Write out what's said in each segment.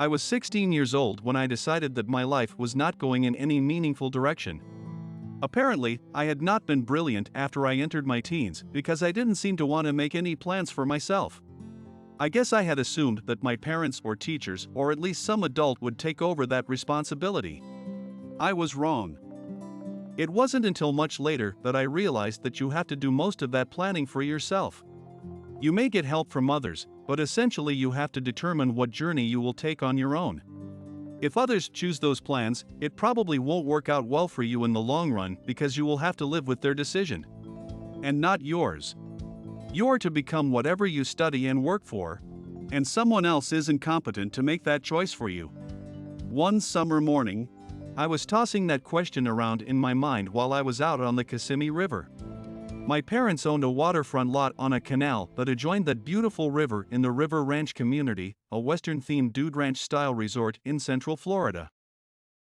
I was 16 years old when I decided that my life was not going in any meaningful direction. Apparently, I had not been brilliant after I entered my teens because I didn't seem to want to make any plans for myself. I guess I had assumed that my parents or teachers or at least some adult would take over that responsibility. I was wrong. It wasn't until much later that I realized that you have to do most of that planning for yourself. You may get help from others, but essentially you have to determine what journey you will take on your own. If others choose those plans, it probably won't work out well for you in the long run because you will have to live with their decision. And not yours. You're to become whatever you study and work for, and someone else isn't competent to make that choice for you. One summer morning, I was tossing that question around in my mind while I was out on the Kissimmee River. My parents owned a waterfront lot on a canal that adjoined that beautiful river in the River Ranch community, a Western-themed dude ranch-style resort in Central Florida.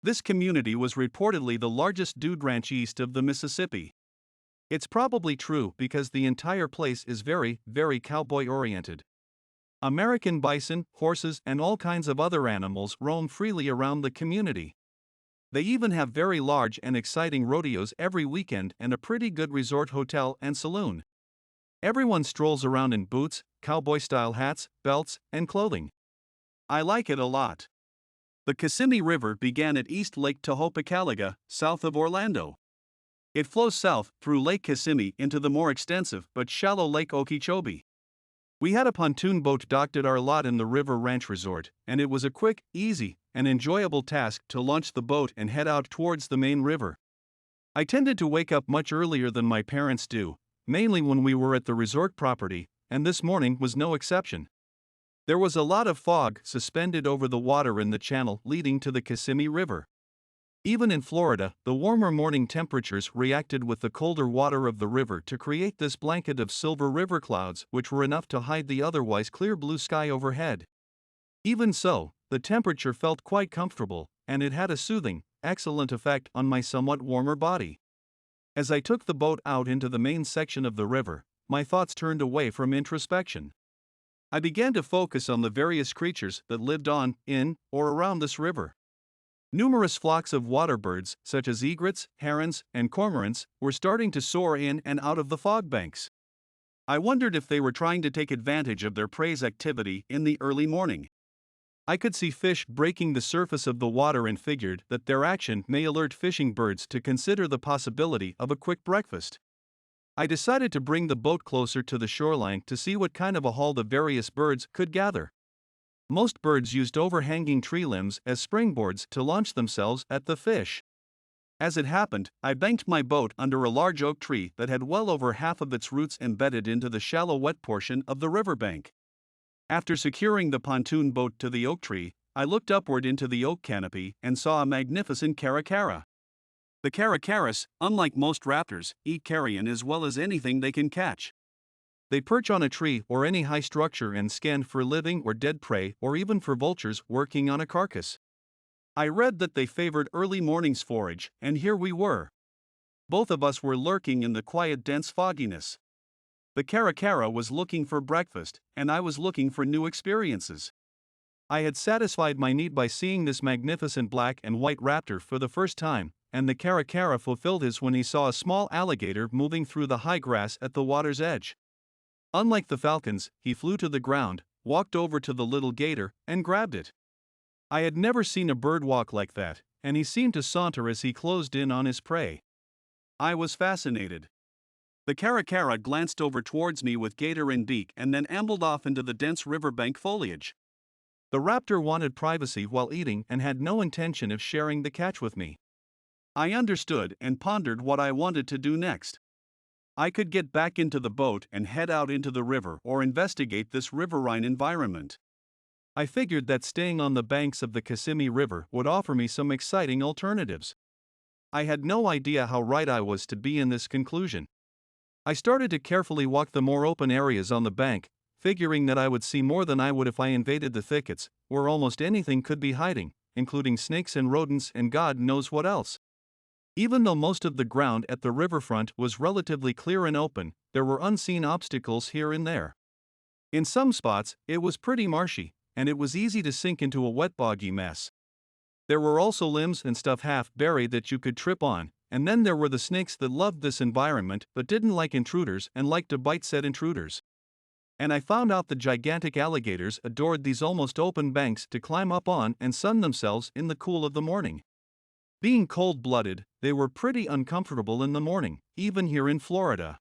This community was reportedly the largest dude ranch east of the Mississippi. It's probably true because the entire place is very, very cowboy-oriented. American bison, horses, and all kinds of other animals roam freely around the community. They even have very large and exciting rodeos every weekend and a pretty good resort hotel and saloon. Everyone strolls around in boots, cowboy-style hats, belts, and clothing. I like it a lot. The Kissimmee River began at East Lake Tehopekaliga, south of Orlando. It flows south through Lake Kissimmee into the more extensive but shallow Lake Okeechobee. We had a pontoon boat docked at our lot in the River Ranch Resort, and it was a quick, easy, and enjoyable task to launch the boat and head out towards the main river. I tended to wake up much earlier than my parents do, mainly when we were at the resort property, and this morning was no exception. There was a lot of fog suspended over the water in the channel leading to the Kissimmee River. Even in Florida, the warmer morning temperatures reacted with the colder water of the river to create this blanket of silver river clouds which were enough to hide the otherwise clear blue sky overhead. Even so, the temperature felt quite comfortable, and it had a soothing, excellent effect on my somewhat warmer body. As I took the boat out into the main section of the river, my thoughts turned away from introspection. I began to focus on the various creatures that lived on, in, or around this river. Numerous flocks of water birds, such as egrets, herons, and cormorants, were starting to soar in and out of the fog banks. I wondered if they were trying to take advantage of their prey's activity in the early morning. I could see fish breaking the surface of the water and figured that their action may alert fishing birds to consider the possibility of a quick breakfast. I decided to bring the boat closer to the shoreline to see what kind of a haul the various birds could gather. Most birds used overhanging tree limbs as springboards to launch themselves at the fish. As it happened, I banked my boat under a large oak tree that had well over half of its roots embedded into the shallow wet portion of the riverbank. After securing the pontoon boat to the oak tree, I looked upward into the oak canopy and saw a magnificent caracara. The caracaras, unlike most raptors, eat carrion as well as anything they can catch. They perch on a tree or any high structure and scan for living or dead prey or even for vultures working on a carcass. I read that they favored early morning's forage, and here we were. Both of us were lurking in the quiet dense fogginess. The caracara was looking for breakfast, and I was looking for new experiences. I had satisfied my need by seeing this magnificent black and white raptor for the first time, and the caracara fulfilled his when he saw a small alligator moving through the high grass at the water's edge. Unlike the falcons, he flew to the ground, walked over to the little gator, and grabbed it. I had never seen a bird walk like that, and he seemed to saunter as he closed in on his prey. I was fascinated. The caracara glanced over towards me with gator in beak and then ambled off into the dense riverbank foliage. The raptor wanted privacy while eating and had no intention of sharing the catch with me. I understood and pondered what I wanted to do next. I could get back into the boat and head out into the river or investigate this riverine environment. I figured that staying on the banks of the Kissimmee River would offer me some exciting alternatives. I had no idea how right I was to be in this conclusion. I started to carefully walk the more open areas on the bank, figuring that I would see more than I would if I invaded the thickets, where almost anything could be hiding, including snakes and rodents and God knows what else. Even though most of the ground at the riverfront was relatively clear and open, there were unseen obstacles here and there. In some spots, it was pretty marshy, and it was easy to sink into a wet boggy mess. There were also limbs and stuff half buried that you could trip on, and then there were the snakes that loved this environment but didn't like intruders and liked to bite said intruders. And I found out the gigantic alligators adored these almost open banks to climb up on and sun themselves in the cool of the morning. Being cold-blooded, they were pretty uncomfortable in the morning, even here in Florida.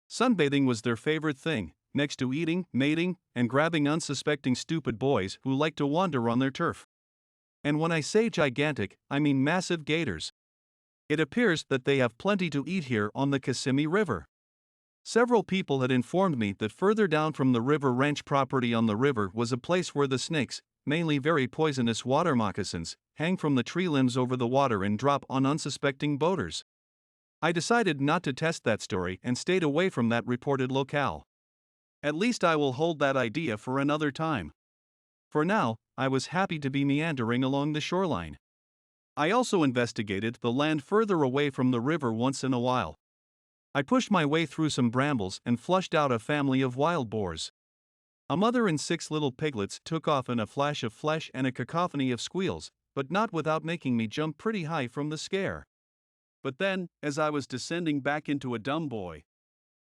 Sunbathing was their favorite thing, next to eating, mating, and grabbing unsuspecting stupid boys who like to wander on their turf. And when I say gigantic, I mean massive gators. It appears that they have plenty to eat here on the Kissimmee River. Several people had informed me that further down from the river ranch property on the river was a place where the snakes, mainly very poisonous water moccasins, hang from the tree limbs over the water and drop on unsuspecting boaters. I decided not to test that story and stayed away from that reported locale. At least I will hold that idea for another time. For now, I was happy to be meandering along the shoreline. I also investigated the land further away from the river once in a while. I pushed my way through some brambles and flushed out a family of wild boars. A mother and 6 little piglets took off in a flash of flesh and a cacophony of squeals, but not without making me jump pretty high from the scare. But then, as I was descending back into a dumb boy,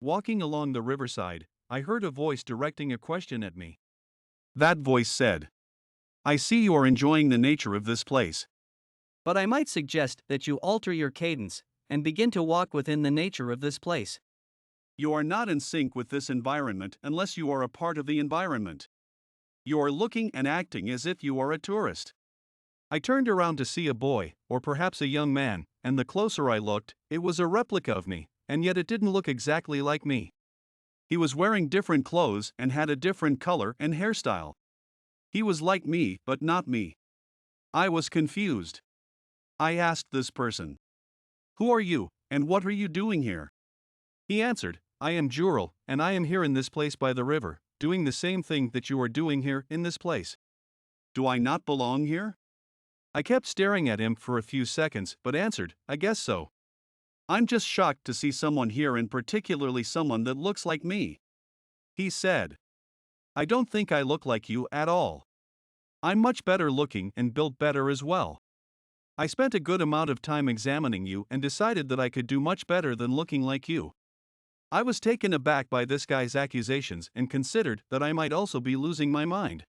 walking along the riverside, I heard a voice directing a question at me. That voice said, "I see you are enjoying the nature of this place. But I might suggest that you alter your cadence and begin to walk within the nature of this place. You are not in sync with this environment unless you are a part of the environment. You are looking and acting as if you are a tourist." I turned around to see a boy, or perhaps a young man, and the closer I looked, it was a replica of me, and yet it didn't look exactly like me. He was wearing different clothes and had a different color and hairstyle. He was like me, but not me. I was confused. I asked this person, "Who are you, and what are you doing here?" He answered, "I am Jurel, and I am here in this place by the river, doing the same thing that you are doing here in this place. Do I not belong here?" I kept staring at him for a few seconds but answered, "I guess so. I'm just shocked to see someone here, and particularly someone that looks like me." He said, "I don't think I look like you at all. I'm much better looking and built better as well. I spent a good amount of time examining you and decided that I could do much better than looking like you." I was taken aback by this guy's accusations and considered that I might also be losing my mind.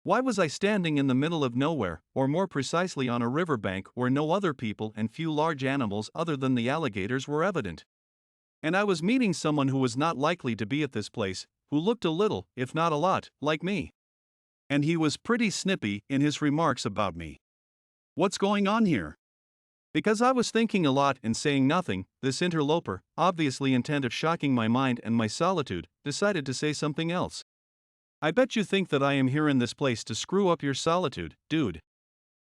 Why was I standing in the middle of nowhere, or more precisely on a riverbank where no other people and few large animals other than the alligators were evident? And I was meeting someone who was not likely to be at this place, who looked a little, if not a lot, like me. And he was pretty snippy in his remarks about me. What's going on here? Because I was thinking a lot and saying nothing, this interloper, obviously intent of shocking my mind and my solitude, decided to say something else. "I bet you think that I am here in this place to screw up your solitude, dude.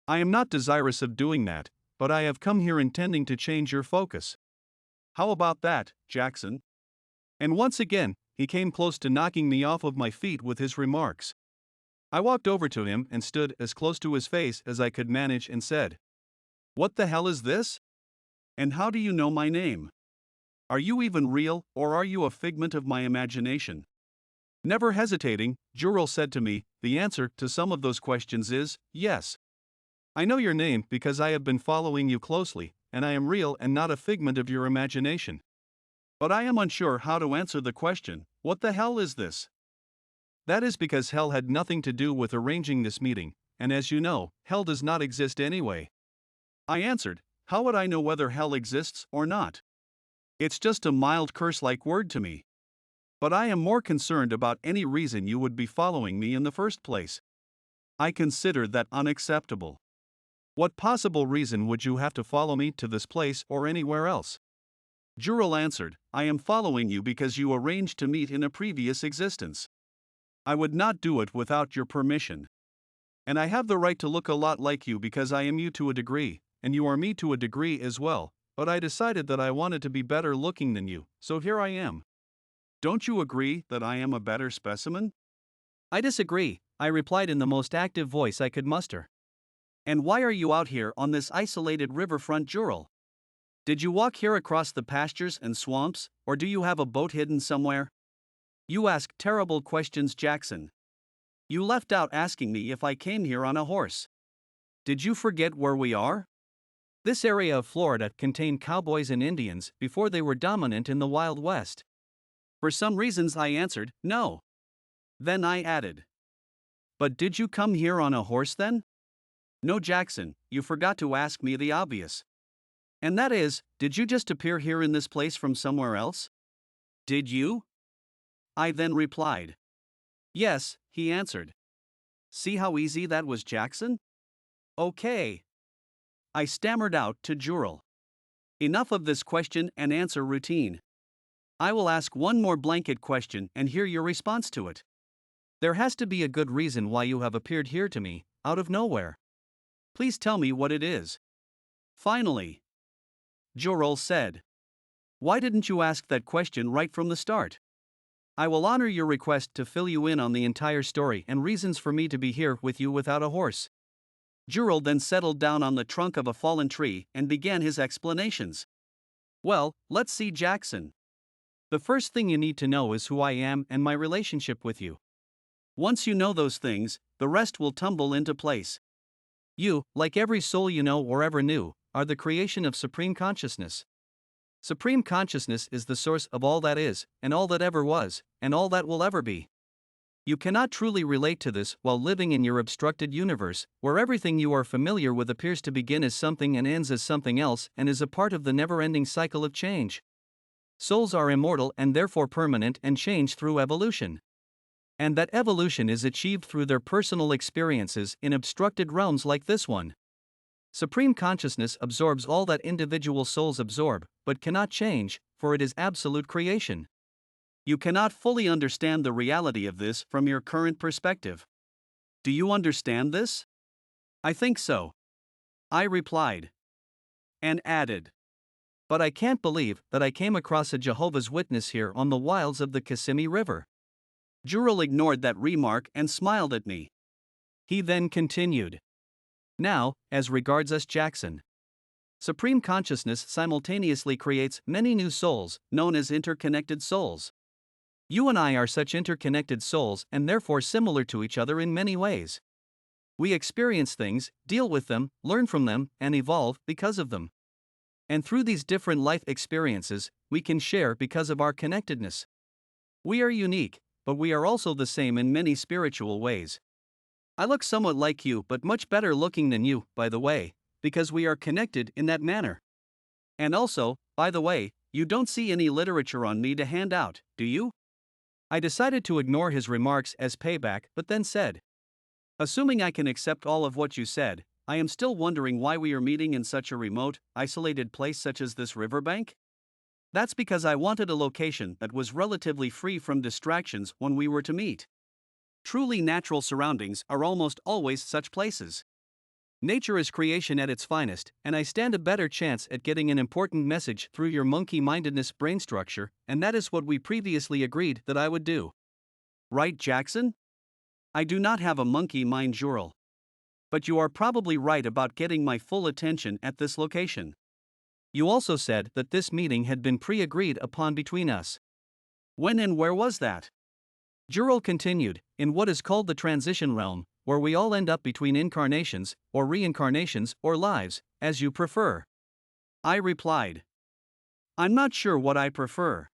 I am not desirous of doing that, but I have come here intending to change your focus. How about that, Jackson?" And once again, he came close to knocking me off of my feet with his remarks. I walked over to him and stood as close to his face as I could manage and said, "What the hell is this? And how do you know my name? Are you even real, or are you a figment of my imagination?" Never hesitating, Jurel said to me, "The answer to some of those questions is yes. I know your name because I have been following you closely, and I am real and not a figment of your imagination. But I am unsure how to answer the question, what the hell is this?" That is because hell had nothing to do with arranging this meeting, and as you know, hell does not exist anyway. I answered, "How would I know whether hell exists or not? It's just a mild curse-like word to me. But I am more concerned about any reason you would be following me in the first place. I consider that unacceptable. What possible reason would you have to follow me to this place or anywhere else?" Jurel answered, "I am following you because you arranged to meet in a previous existence. I would not do it without your permission. And I have the right to look a lot like you because I am you to a degree, and you are me to a degree as well, but I decided that I wanted to be better looking than you, so here I am. Don't you agree that I am a better specimen?" I disagree, I replied in the most active voice I could muster. "And why are you out here on this isolated riverfront, Jurel? Did you walk here across the pastures and swamps, or do you have a boat hidden somewhere? You ask terrible questions, Jackson." You left out asking me if I came here on a horse. Did you forget where we are? This area of Florida contained cowboys and Indians before they were dominant in the Wild West. For some reasons, I answered, no. Then I added, but did you come here on a horse then? No, Jackson, you forgot to ask me the obvious. And that is, did you just appear here in this place from somewhere else? Did you? I then replied. Yes, he answered. See how easy that was, Jackson? Okay. I stammered out to Jurel. Enough of this question and answer routine. I will ask one more blanket question and hear your response to it. There has to be a good reason why you have appeared here to me, out of nowhere. Please tell me what it is. Finally, Jurel said. Why didn't you ask that question right from the start? I will honor your request to fill you in on the entire story and reasons for me to be here with you without a horse. Jurel then settled down on the trunk of a fallen tree and began his explanations. Well, let's see, Jackson. The first thing you need to know is who I am and my relationship with you. Once you know those things, the rest will tumble into place. You, like every soul you know or ever knew, are the creation of Supreme Consciousness. Supreme Consciousness is the source of all that is, and all that ever was, and all that will ever be. You cannot truly relate to this while living in your obstructed universe, where everything you are familiar with appears to begin as something and ends as something else and is a part of the never-ending cycle of change. Souls are immortal and therefore permanent and change through evolution. And that evolution is achieved through their personal experiences in obstructed realms like this one. Supreme Consciousness absorbs all that individual souls absorb, but cannot change, for it is absolute creation. You cannot fully understand the reality of this from your current perspective. Do you understand this? I think so. I replied. And added. But I can't believe that I came across a Jehovah's Witness here on the wilds of the Kissimmee River. Jurel ignored that remark and smiled at me. He then continued. Now, as regards us, Jackson. Supreme Consciousness simultaneously creates many new souls, known as interconnected souls. You and I are such interconnected souls and therefore similar to each other in many ways. We experience things, deal with them, learn from them, and evolve because of them. And through these different life experiences, we can share because of our connectedness. We are unique, but we are also the same in many spiritual ways. I look somewhat like you, but much better looking than you, by the way, because we are connected in that manner. And also, by the way, you don't see any literature on me to hand out, do you? I decided to ignore his remarks as payback, but then said, assuming I can accept all of what you said, I am still wondering why we are meeting in such a remote, isolated place such as this riverbank? That's because I wanted a location that was relatively free from distractions when we were to meet. Truly natural surroundings are almost always such places. Nature is creation at its finest, and I stand a better chance at getting an important message through your monkey-mindedness brain structure, and that is what we previously agreed that I would do. Right, Jackson? I do not have a monkey mind, Jurel. But you are probably right about getting my full attention at this location. You also said that this meeting had been pre-agreed upon between us. When and where was that? Jurel continued, in what is called the transition realm, where we all end up between incarnations, or reincarnations, or lives, as you prefer. I replied. I'm not sure what I prefer.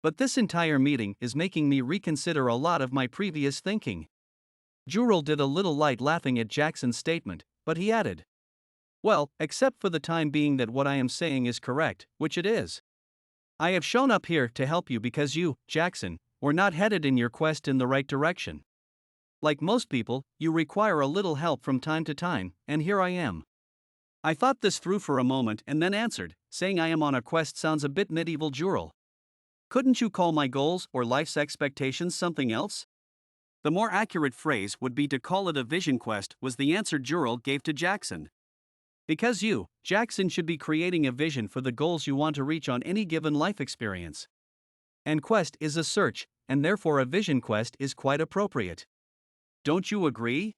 But this entire meeting is making me reconsider a lot of my previous thinking. Jurel did a little light laughing at Jackson's statement, but he added. Well, except for the time being that what I am saying is correct, which it is. I have shown up here to help you because you, Jackson, were not headed in your quest in the right direction. Like most people, you require a little help from time to time, and here I am. I thought this through for a moment and then answered, saying I am on a quest sounds a bit medieval, Jurel. Couldn't you call my goals or life's expectations something else? The more accurate phrase would be to call it a vision quest, was the answer Jurel gave to Jackson. Because you, Jackson, should be creating a vision for the goals you want to reach on any given life experience. And quest is a search, and therefore a vision quest is quite appropriate. Don't you agree?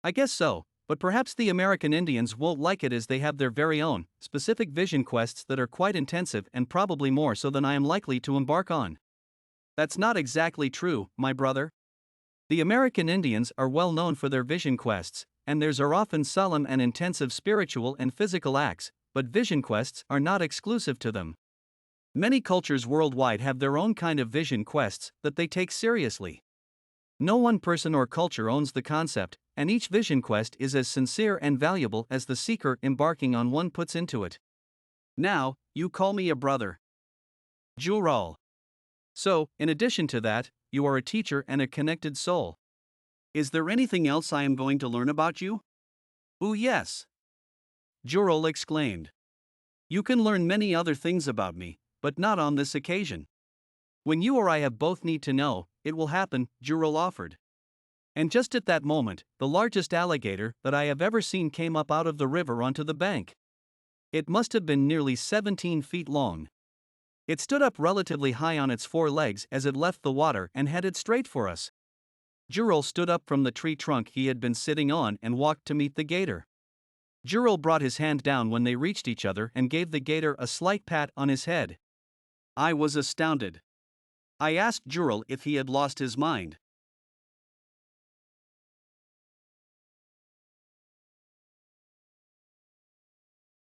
I guess so, but perhaps the American Indians won't like it as they have their very own, specific vision quests that are quite intensive and probably more so than I am likely to embark on. That's not exactly true, my brother. The American Indians are well known for their vision quests, and theirs are often solemn and intensive spiritual and physical acts, but vision quests are not exclusive to them. Many cultures worldwide have their own kind of vision quests that they take seriously. No one person or culture owns the concept, and each vision quest is as sincere and valuable as the seeker embarking on one puts into it. Now, you call me a brother. Jural. So, in addition to that, you are a teacher and a connected soul. Is there anything else I am going to learn about you? Oh, yes. Jural exclaimed. You can learn many other things about me, but not on this occasion. When you or I have both need to know, it will happen, Jural offered. And just at that moment, the largest alligator that I have ever seen came up out of the river onto the bank. It must have been nearly 17 feet long. It stood up relatively high on its four legs as it left the water and headed straight for us. Jural stood up from the tree trunk he had been sitting on and walked to meet the gator. Jural brought his hand down when they reached each other and gave the gator a slight pat on his head. I was astounded. I asked Jural if he had lost his mind.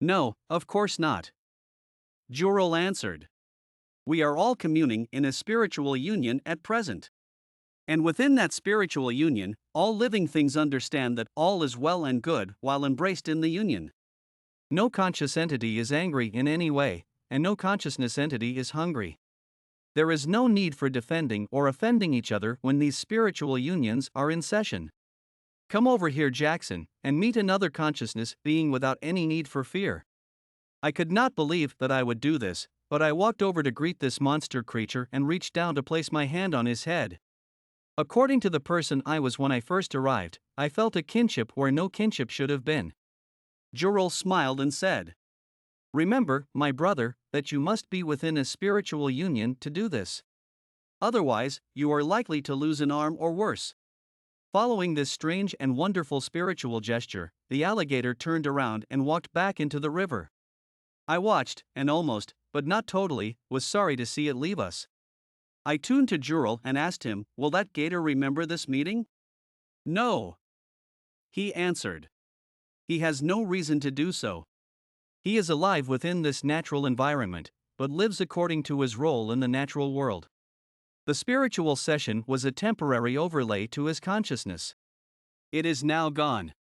No, of course not. Jural answered. We are all communing in a spiritual union at present. And within that spiritual union, all living things understand that all is well and good while embraced in the union. No conscious entity is angry in any way, and no consciousness entity is hungry. There is no need for defending or offending each other when these spiritual unions are in session. Come over here, Jackson, and meet another consciousness being without any need for fear. I could not believe that I would do this, but I walked over to greet this monster creature and reached down to place my hand on his head. According to the person I was when I first arrived, I felt a kinship where no kinship should have been. Jural smiled and said, Remember, my brother, that you must be within a spiritual union to do this. Otherwise, you are likely to lose an arm or worse. Following this strange and wonderful spiritual gesture, the alligator turned around and walked back into the river. I watched, and almost, but not totally, was sorry to see it leave us. I tuned to Jural and asked him, Will that gator remember this meeting? No. He answered. He has no reason to do so. He is alive within this natural environment, but lives according to his role in the natural world. The spiritual session was a temporary overlay to his consciousness. It is now gone.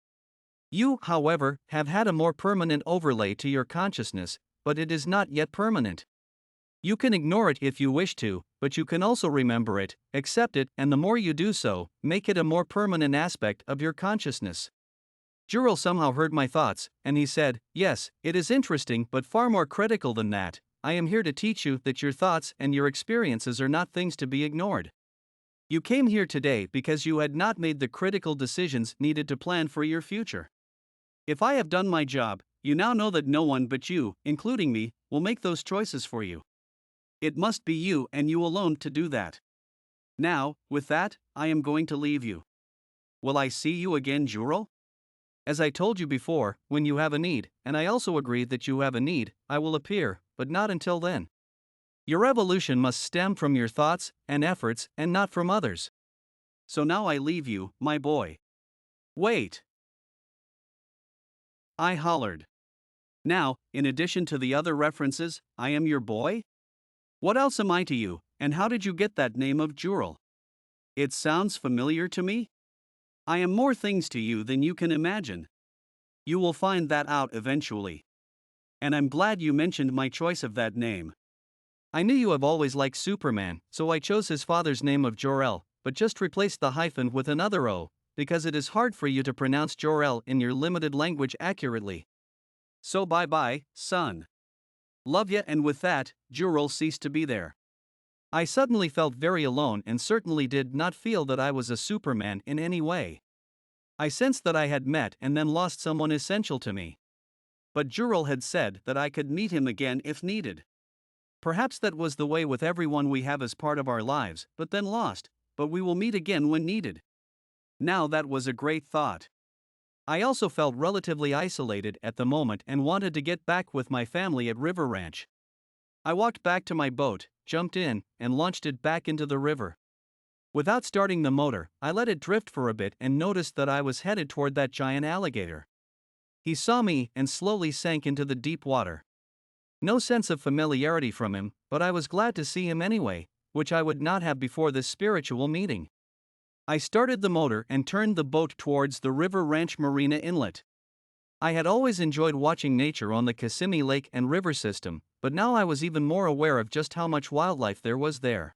You, however, have had a more permanent overlay to your consciousness, but it is not yet permanent. You can ignore it if you wish to, but you can also remember it, accept it, and the more you do so, make it a more permanent aspect of your consciousness. Jural somehow heard my thoughts, and he said, Yes, it is interesting but far more critical than that. I am here to teach you that your thoughts and your experiences are not things to be ignored. You came here today because you had not made the critical decisions needed to plan for your future. If I have done my job, you now know that no one but you, including me, will make those choices for you. It must be you and you alone to do that. Now, with that, I am going to leave you. Will I see you again, Jural? As I told you before, when you have a need, and I also agree that you have a need, I will appear, but not until then. Your evolution must stem from your thoughts and efforts and not from others. So now I leave you, my boy. Wait! I hollered. Now, in addition to the other references, I am your boy? What else am I to you, and how did you get that name of Jural? It sounds familiar to me? I am more things to you than you can imagine. You will find that out eventually. And I'm glad you mentioned my choice of that name. I knew you have always liked Superman, so I chose his father's name of Jor-El, but just replaced the hyphen with another O, because it is hard for you to pronounce Jor-El in your limited language accurately. So bye-bye, son. Love ya, and with that, Jural ceased to be there. I suddenly felt very alone and certainly did not feel that I was a Superman in any way. I sensed that I had met and then lost someone essential to me. But Jural had said that I could meet him again if needed. Perhaps that was the way with everyone we have as part of our lives, but then lost, but we will meet again when needed. Now that was a great thought. I also felt relatively isolated at the moment and wanted to get back with my family at River Ranch. I walked back to my boat, jumped in, and launched it back into the river. Without starting the motor, I let it drift for a bit and noticed that I was headed toward that giant alligator. He saw me and slowly sank into the deep water. No sense of familiarity from him, but I was glad to see him anyway, which I would not have before this spiritual meeting. I started the motor and turned the boat towards the River Ranch Marina Inlet. I had always enjoyed watching nature on the Kissimmee Lake and river system, but now I was even more aware of just how much wildlife there was there.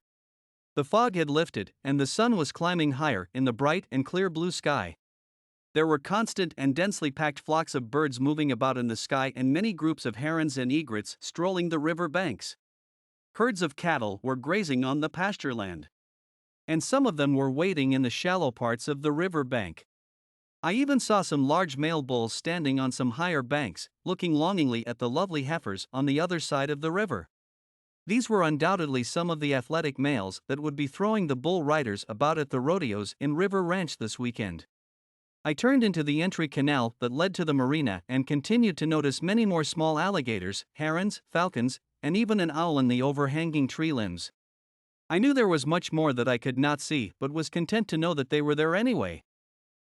The fog had lifted, and the sun was climbing higher in the bright and clear blue sky. There were constant and densely packed flocks of birds moving about in the sky and many groups of herons and egrets strolling the river banks. Herds of cattle were grazing on the pasture land, and some of them were wading in the shallow parts of the river bank. I even saw some large male bulls standing on some higher banks, looking longingly at the lovely heifers on the other side of the river. These were undoubtedly some of the athletic males that would be throwing the bull riders about at the rodeos in River Ranch this weekend. I turned into the entry canal that led to the marina and continued to notice many more small alligators, herons, falcons, and even an owl in the overhanging tree limbs. I knew there was much more that I could not see, but was content to know that they were there anyway.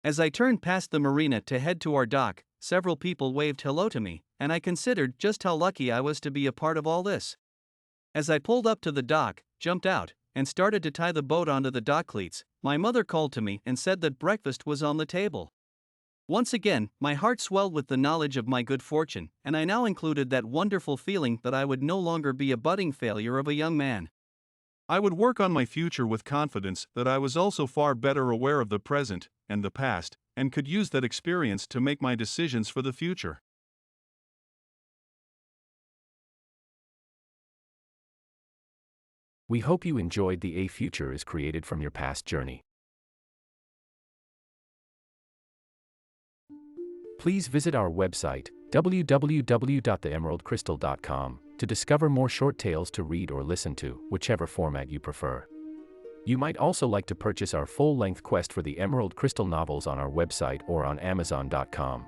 As I turned past the marina to head to our dock, several people waved hello to me, and I considered just how lucky I was to be a part of all this. As I pulled up to the dock, jumped out, and started to tie the boat onto the dock cleats, my mother called to me and said that breakfast was on the table. Once again, my heart swelled with the knowledge of my good fortune, and I now included that wonderful feeling that I would no longer be a budding failure of a young man. I would work on my future with confidence that I was also far better aware of the present and the past, and could use that experience to make my decisions for the future. We hope you enjoyed the A Future is Created from Your Past journey. Please visit our website, www.theemeraldcrystal.com, to discover more short tales to read or listen to, whichever format you prefer. You might also like to purchase our full-length quest for the Emerald Crystal novels on our website or on Amazon.com.